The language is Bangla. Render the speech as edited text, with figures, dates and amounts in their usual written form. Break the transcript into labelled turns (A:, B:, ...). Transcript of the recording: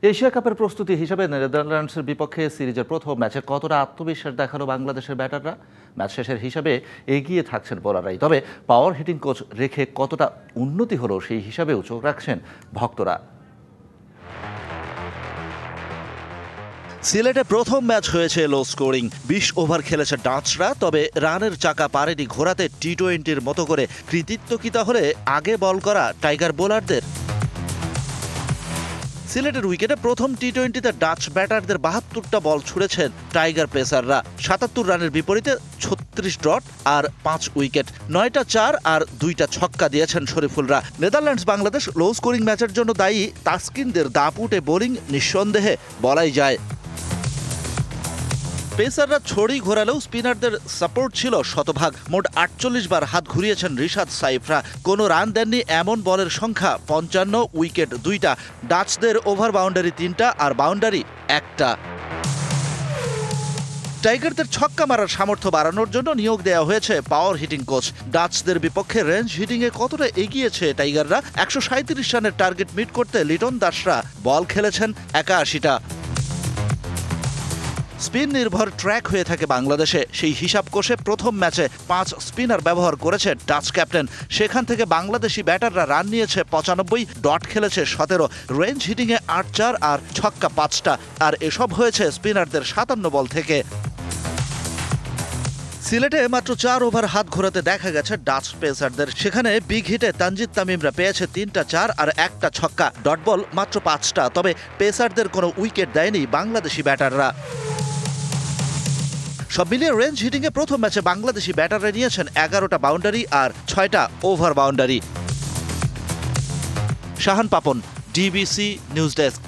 A: এশিয়া কাপের প্রস্তুতি হিসেবে নেদারল্যান্ডসের বিপক্ষে সিরিজের প্রথম ম্যাচে কতটা আত্মবিশ্বাস দেখালো বাংলাদেশের ব্যাটাররা? ম্যাচ শেষের হিসাবে এগিয়ে থাকছেন বোলাররাই, তবে পাওয়ার হিটিং কোচ রেখে কতটা উন্নতি হলো সেই হিসাবেও চোখ রাখছেন ভক্তরা।
B: সিলেটে প্রথম ম্যাচ হয়েছে লো স্কোরিং। ২০ ওভার খেলেছে ডাচরা, তবে রানের চাকা পারেনি ঘোরাতে টি-20-র মতো করে কৃতিত্ব কি তাহলে আগে বল করা টাইগার বোলারদের? সিলেটের উইকেটে প্রথম টি-20তে ডাচ ব্যাটারদের ৭২টা বল ছুড়েছেন টাইগার পেসাররা। ৭৭ রানের বিপরীতে ৩৬ ডট আর ৫ উইকেট, ৯টা ৪ আর ২টা ছক্কা দিয়েছেন শরীফুলরা। নেদারল্যান্ডস বাংলাদেশ লো স্কোরিং ম্যাচের জন্য দায়ী তাসকিনদের দাপুটে বোলিং নিঃসন্দেহে বলাই যায়। পেসাররা ছড়ি ঘোরালেও স্পিনারদের সাপোর্ট ছিল শতভাগ। মোট ৪৮ বার হাত ঘুরিয়েছেন রিশাদ সাইফরা। কোনো রান দেননি এমন বলের সংখ্যা ৫৫, উইকেট ২টা। ডাচদের ওভার বাউন্ডারি ৩টা আর বাউন্ডারি ১টা। টাইগারদের ছক্কা মারার সামর্থ্য বাড়ানোর জন্য নিয়োগ দেওয়া হয়েছে পাওয়ার হিটিং কোচ। ডাচদের বিপক্ষে রেঞ্জ হিটিংয়ে কতটা এগিয়েছে টাইগাররা? ১৩৭ রানের টার্গেট মিট করতে লিটন দাসরা বল খেলেছেন ৮১টা। স্পিন নির্ভর ট্র্যাক হয়ে থাকে বাংলাদেশে, সেই হিসাব কষে প্রথম ম্যাচে ৫ স্পিনার ব্যবহার করেছে ডাচ ক্যাপ্টেন। সেখান থেকে বাংলাদেশি ব্যাটাররা রান নিয়েছে ৯৫, ডট খেলেছে ১৭, রেঞ্জ হিটিংয়ে ৮-৪ আর ছক্কা ৫টা। আর এসব হয়েছে স্পিনারদের ৫৭ বল থেকে। সিলেটে মাত্র ৪ ওভার হাত ঘোরাতে দেখা গেছে ডাচ পেসারদের। সেখানে বিগ হিটে তানজিদ তামিমরা পেয়েছে ৩টা ৪ আর ১টা ছক্কা, ডট বল মাত্র ৫টা। তবে পেসারদের কোনো উইকেট দেয়নি বাংলাদেশি ব্যাটাররা। সব মিলিয়ে রেঞ্জ হিটিংয়ে প্রথম ম্যাচে বাংলাদেশি ব্যাটাররা নিয়েছেন ১১টা বাউন্ডারি আর ৬টা over boundary. Shahan Papon, DBC news desk.